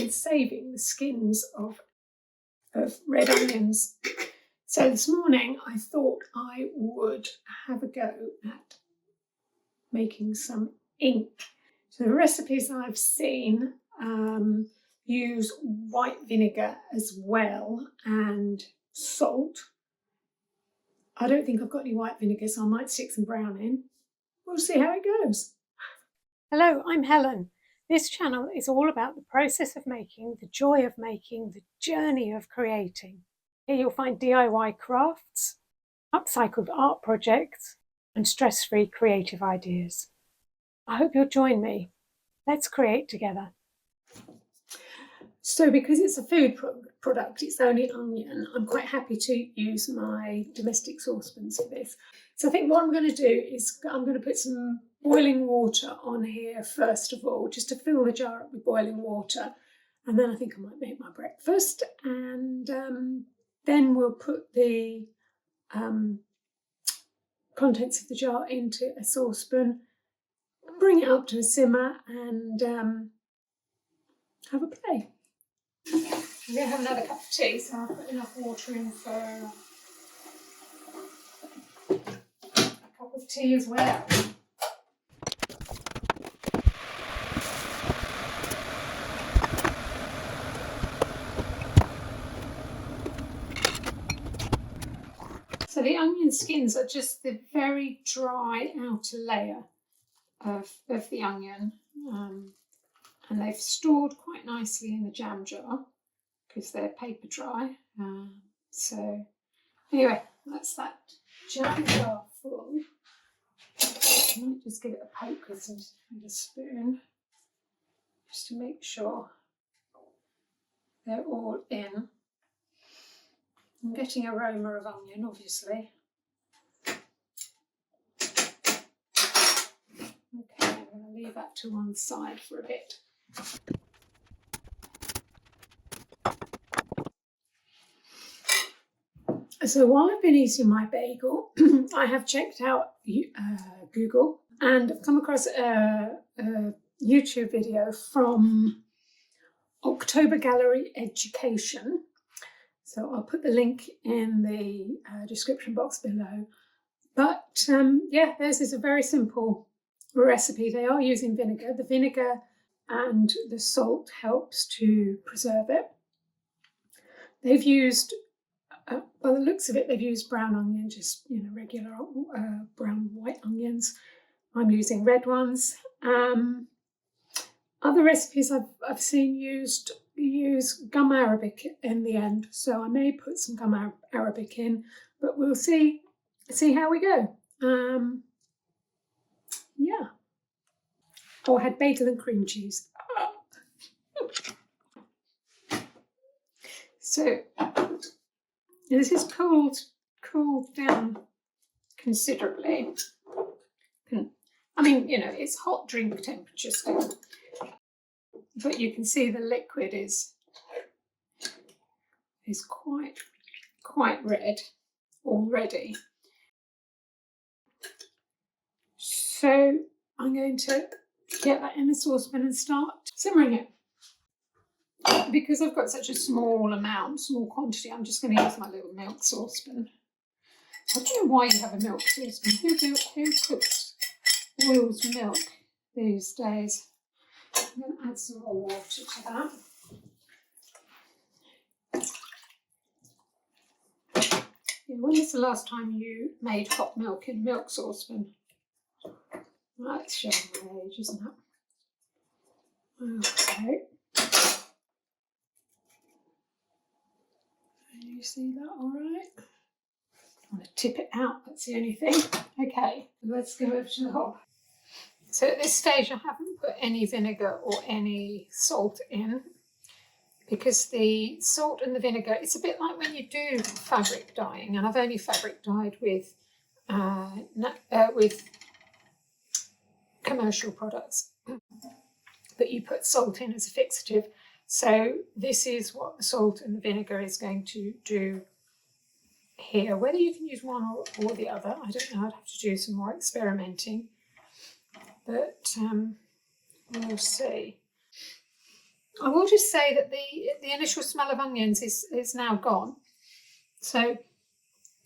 been saving the skins of red onions. So this morning I thought I would have a go at making some ink. So the recipes I've seen use white vinegar as well and salt. I don't think I've got any white vinegar, so I might stick some brown in. We'll see how it goes. Hello, I'm Helen. This channel is all about the process of making, the joy of making, the journey of creating. Here you'll find DIY crafts, upcycled art projects, and stress-free creative ideas. I hope you'll join me. Let's create together. So because it's a food product, it's only onion, I'm quite happy to use my domestic saucepans for this. So I think what I'm going to do is I'm going to put some boiling water on here first of all, just to fill the jar up with boiling water. And then I think I might make my breakfast, and then we'll put the contents of the jar into a saucepan, bring it up to a simmer, and have a play. I'm going to have another cup of tea, so I'll put enough water in for a cup of tea as well. So the onion skins are just the very dry outer layer of the onion, and they've stored quite nicely in the jam jar because they're paper dry. So anyway, that's that jam jar full. I might just give it a poke with a spoon just to make sure they're all in. I'm getting aroma of onion, obviously. Okay, I'm going to leave that to one side for a bit. So while I've been eating my bagel, I have checked out Google, and I've come across a YouTube video from October Gallery Education. So I'll put the link in the description box below. But yeah, theirs is a very simple recipe. They are using vinegar. The vinegar and the salt helps to preserve it. They've used, by the looks of it, they've used brown onion, just regular brown white onions. I'm using red ones. Other recipes I've seen use gum arabic in the end, so I may put some gum arabic in, but we'll see how we go. Yeah. Oh, I had bagel and cream cheese. So this is cooled down considerably. I mean, it's hot drink temperature still, but you can see the liquid is quite red already. So I'm going to get that in the saucepan and start simmering it. Because I've got such a small quantity, I'm just going to use my little milk saucepan. I don't know why you have a milk saucepan. Who cooks boils milk these days? I'm going to add some more water to that. Yeah, when was the last time you made hot milk in a milk saucepan? That's showing my age, isn't it? Okay. Can you see that all right? I want to tip it out, that's the only thing. Okay, let's go over to the hob. So at this stage I haven't put any vinegar or any salt in, because the salt and the vinegar, it's a bit like when you do fabric dyeing, and I've only fabric dyed with commercial products, but you put salt in as a fixative. So this is what the salt and the vinegar is going to do here. Whether you can use one or the other, I don't know. I'd have to do some more experimenting, but we'll see. I will just say that the initial smell of onions is now gone. So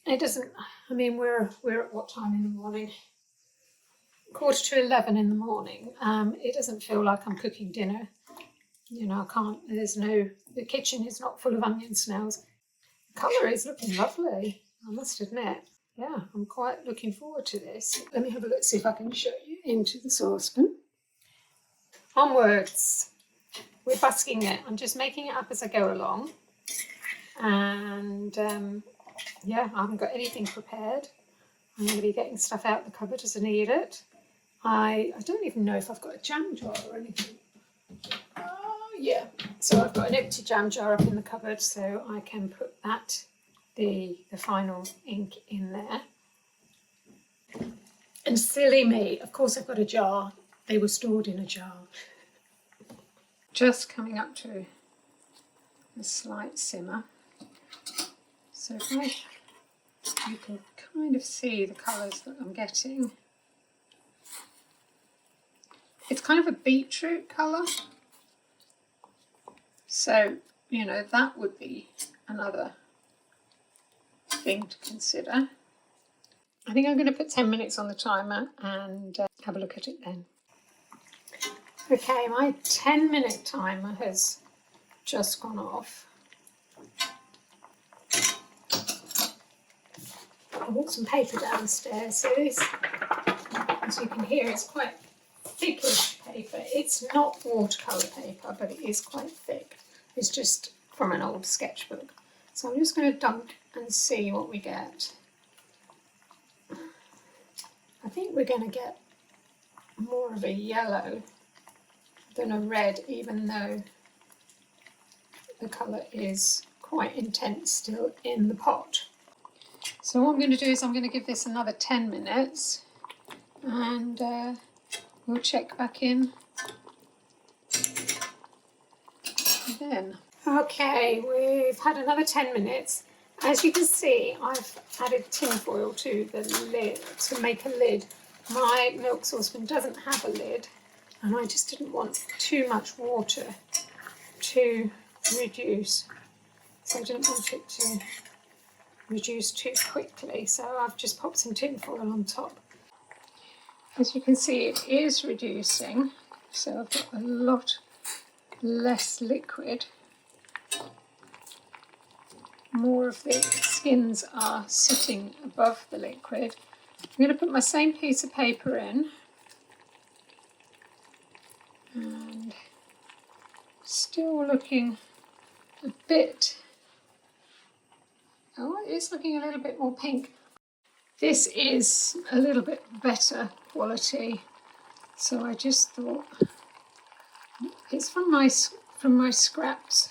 it doesn't, I mean, we're at what time in the morning? 11:15 in the morning. It doesn't feel like I'm cooking dinner. You know, I can't, the kitchen is not full of onion smells. The colour is looking lovely, I must admit. Yeah, I'm quite looking forward to this. Let me have a look, see if I can show you into the saucepan. Onwards. We're busking it. I'm just making it up as I go along. And yeah, I haven't got anything prepared. I'm going to be getting stuff out of the cupboard as I need it. I don't even know if I've got a jam jar or anything. Oh, yeah. So I've got an empty jam jar up in the cupboard, so I can put that, the final ink in there. And silly me, of course I've got a jar. They were stored in a jar. Just coming up to a slight simmer. So if you can kind of see the colours that I'm getting. It's kind of a beetroot colour. So, you know, that would be another thing to consider. I think I'm going to put 10 minutes on the timer and have a look at it then. Okay, my 10-minute timer has just gone off. I bought some paper downstairs, so this, as you can hear, it's quite thickish paper. It's not watercolour paper, but it is quite thick. It's just from an old sketchbook. So I'm just going to dunk and see what we get. I think we're going to get more of a yellow than a red, even though the colour is quite intense still in the pot. So what I'm going to do is I'm going to give this another 10 minutes and we'll check back in then. Okay, we've had another 10 minutes. As you can see, I've added tin foil to the lid to make a lid. My milk saucepan doesn't have a lid, and I just didn't want too much water to reduce. So I didn't want it to reduce too quickly, so I've just popped some tin foil on top. As you can see, it is reducing, so I've got a lot less liquid. More of the skins are sitting above the liquid. I'm going to put my same piece of paper in, and still looking a bit, oh, it is looking a little bit more pink. This is a little bit better quality, so I just thought, it's from my scraps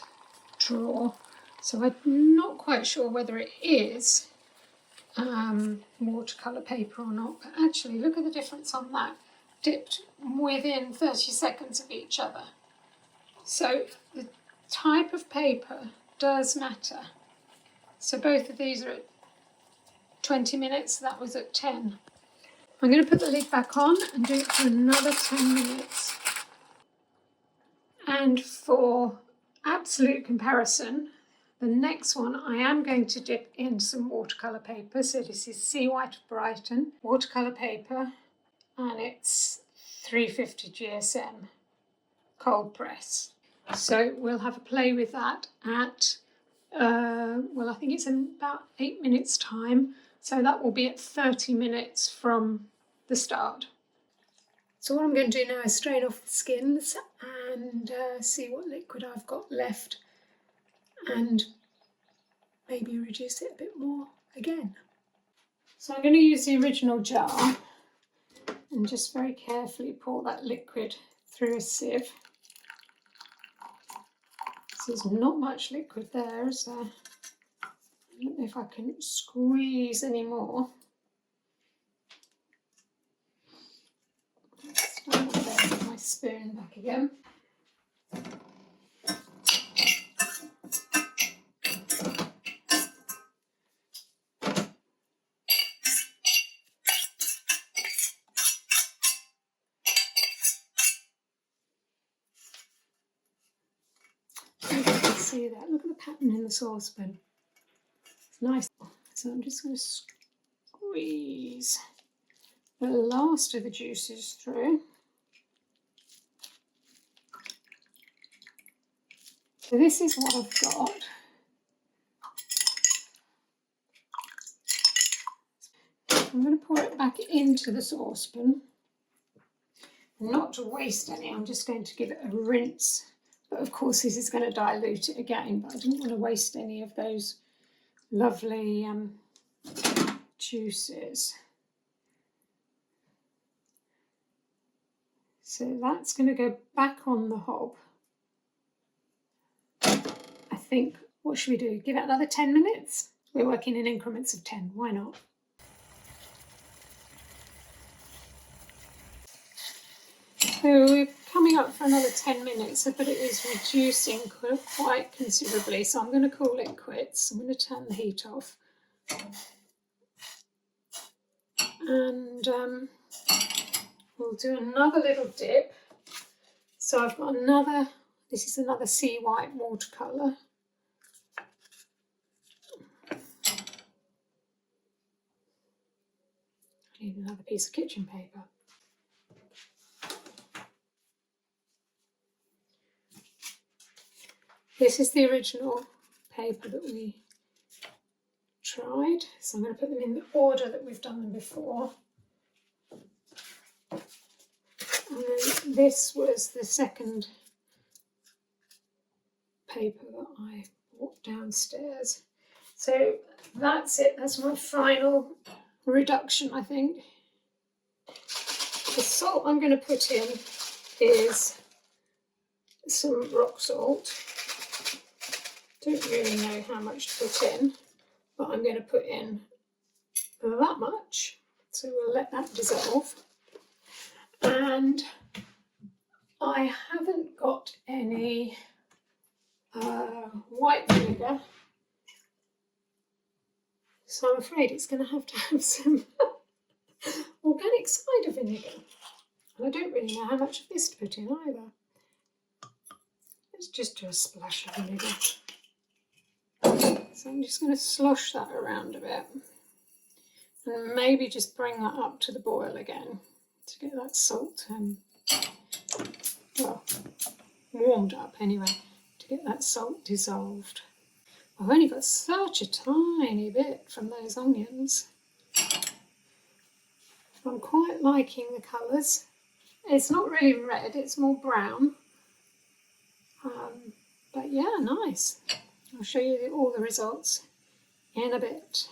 drawer, so I'm not quite sure whether it is watercolour paper or not, but actually look at the difference on that, dipped within 30 seconds of each other. So the type of paper does matter. So both of these are at 20 minutes, that was at 10. I'm going to put the lid back on and do it for another 10 minutes. And for absolute comparison, the next one I am going to dip in some watercolour paper. So this is Sea White of Brighton watercolour paper, and it's 350 GSM cold press. So we'll have a play with that at, well, I think it's in about 8 minutes time. So that will be at 30 minutes from the start. So what I'm going to do now is strain off the skins and see what liquid I've got left and maybe reduce it a bit more again. So I'm going to use the original jar and just very carefully pour that liquid through a sieve. So there's not much liquid there, is there? I don't know if I can squeeze any more. Stand up there with my spoon back again. you can see that. Look at the pattern in the saucepan. It's nice. So I'm just going to squeeze the last of the juices through. So this is what I've got. I'm going to pour it back into the saucepan. Not to waste any, I'm just going to give it a rinse. But of course this is going to dilute it again, but I didn't want to waste any of those lovely juices. So that's going to go back on the hob. I think, what should we do? Give it another 10 minutes? We're working in increments of 10, why not? So we're coming up for another 10 minutes, but it is reducing quite considerably. So I'm going to call it quits. I'm going to turn the heat off. And we'll do another little dip. So I've got another, this is another sea white watercolour. I need another piece of kitchen paper. This is the original paper that we tried, so I'm going to put them in the order that we've done them before. And this was the second paper that I bought downstairs. So that's it, that's my final reduction, I think. The salt I'm going to put in is some rock salt. Don't really know how much to put in, but I'm going to put in that much. So we'll let that dissolve. And I haven't got any white vinegar, so I'm afraid it's going to have some organic cider vinegar. And I don't really know how much of this to put in either. Let's just do a splash of vinegar. So I'm just going to slosh that around a bit. And maybe just bring that up to the boil again to get that salt, well, warmed up anyway, to get that salt dissolved. I've only got such a tiny bit from those onions. I'm quite liking the colours. It's not really red, it's more brown. But yeah, nice. I'll show you all the results in a bit.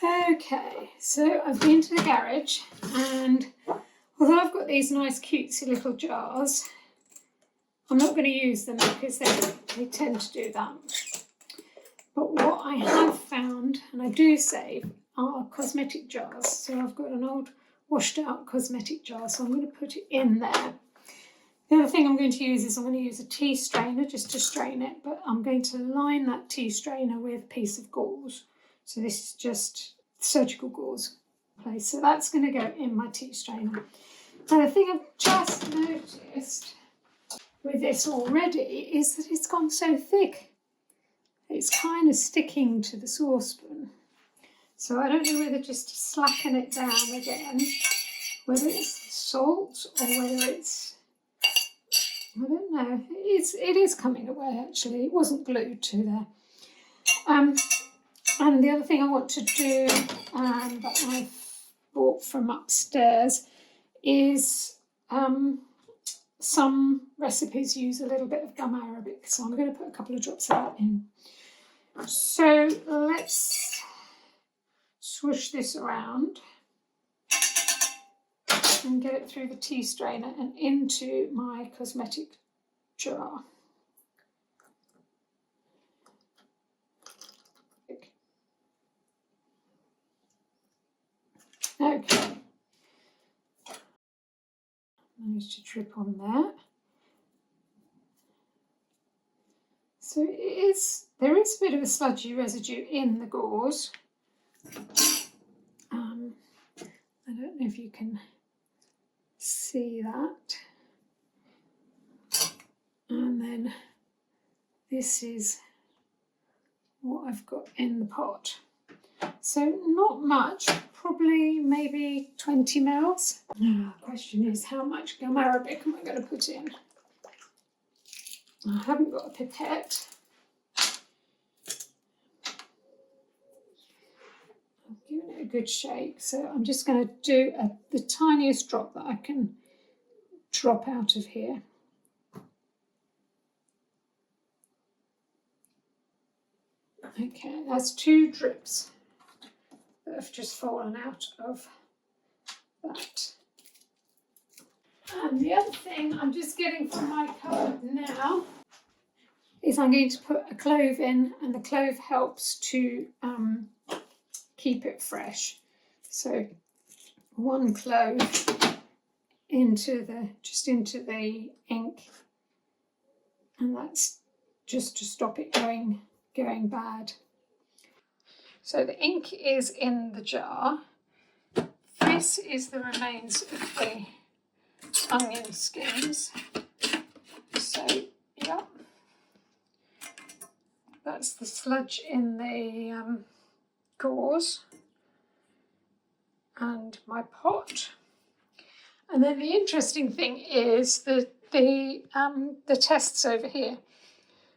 Okay, so I've been to the garage, and although I've got these nice cutesy little jars, I'm not going to use them because they tend to do that. But what I have found, and I do save, are cosmetic jars. So I've got an old washed out cosmetic jar, so I'm going to put it in there. The other thing I'm going to use is I'm going to use a tea strainer just to strain it, but I'm going to line that tea strainer with a piece of gauze. So this is just surgical gauze place. So that's going to go in my tea strainer. And the thing I've just noticed with this already is that it's gone so thick. It's kind of sticking to the saucepan. So I don't know whether just to slacken it down again, whether it's salt or whether it's, I don't know. It is coming away actually. It wasn't glued to there. And the other thing I want to do that I've bought from upstairs is some recipes use a little bit of gum arabic, so I'm going to put a couple of drops of that in. So let's swoosh this around and get it through the tea strainer and into my cosmetic jar. Okay. Managed to trip on there. So there is a bit of a sludgy residue in the gauze. I don't know if you can see that. And then this is what I've got in the pot. So not much, probably maybe 20 mils. Now, the question is, how much gum arabic am I going to put in? I haven't got a pipette. I've given it a good shake, so I'm just going to do the tiniest drop that I can drop out of here. Okay, that's 2 drips that have just fallen out of that. And the other thing I'm just getting from my cupboard now is I'm going to put a clove in, and the clove helps to keep it fresh. So 1 clove into the ink, and that's just to stop it going bad. So the ink is in the jar. This is the remains of the onion skins. So yeah, that's the sludge in the gauze and my pot. And then the interesting thing is the tests over here.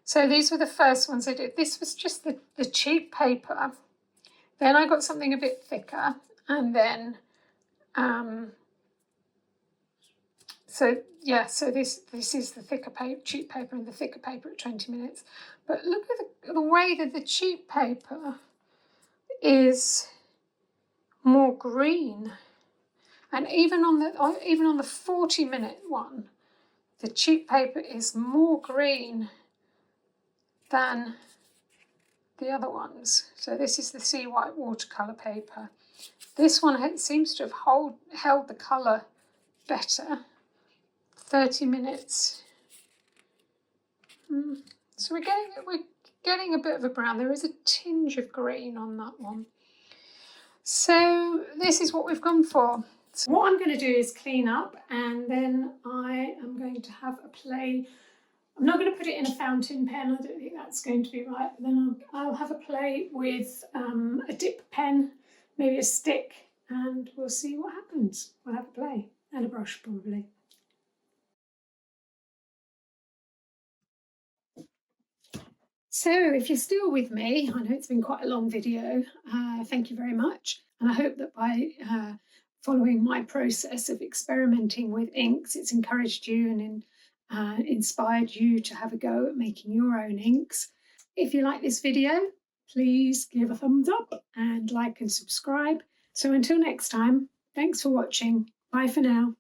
So these were the first ones I did. This was just the cheap paper. Then I got something a bit thicker, and then so this is the thicker paper, cheap paper, and the thicker paper at 20 minutes. But look at the way that the cheap paper is more green, and even on the 40-minute one, the cheap paper is more green than the other ones. So this is the sea white watercolour paper. This one seems to have held the colour better. 30 minutes. So we're getting a bit of a brown. There is a tinge of green on that one. So this is what we've gone for. So what I'm going to do is clean up, and then I am going to have a play. I'm not going to put it in a fountain pen, I don't think that's going to be right. But then I'll have a play with a dip pen, maybe a stick, and we'll see what happens. We'll have a play, and a brush probably. So if you're still with me, I know it's been quite a long video, thank you very much. And I hope that by following my process of experimenting with inks, it's encouraged you and inspired you to have a go at making your own inks. If you like this video, please give a thumbs up and like and subscribe. So until next time, thanks for watching. Bye for now.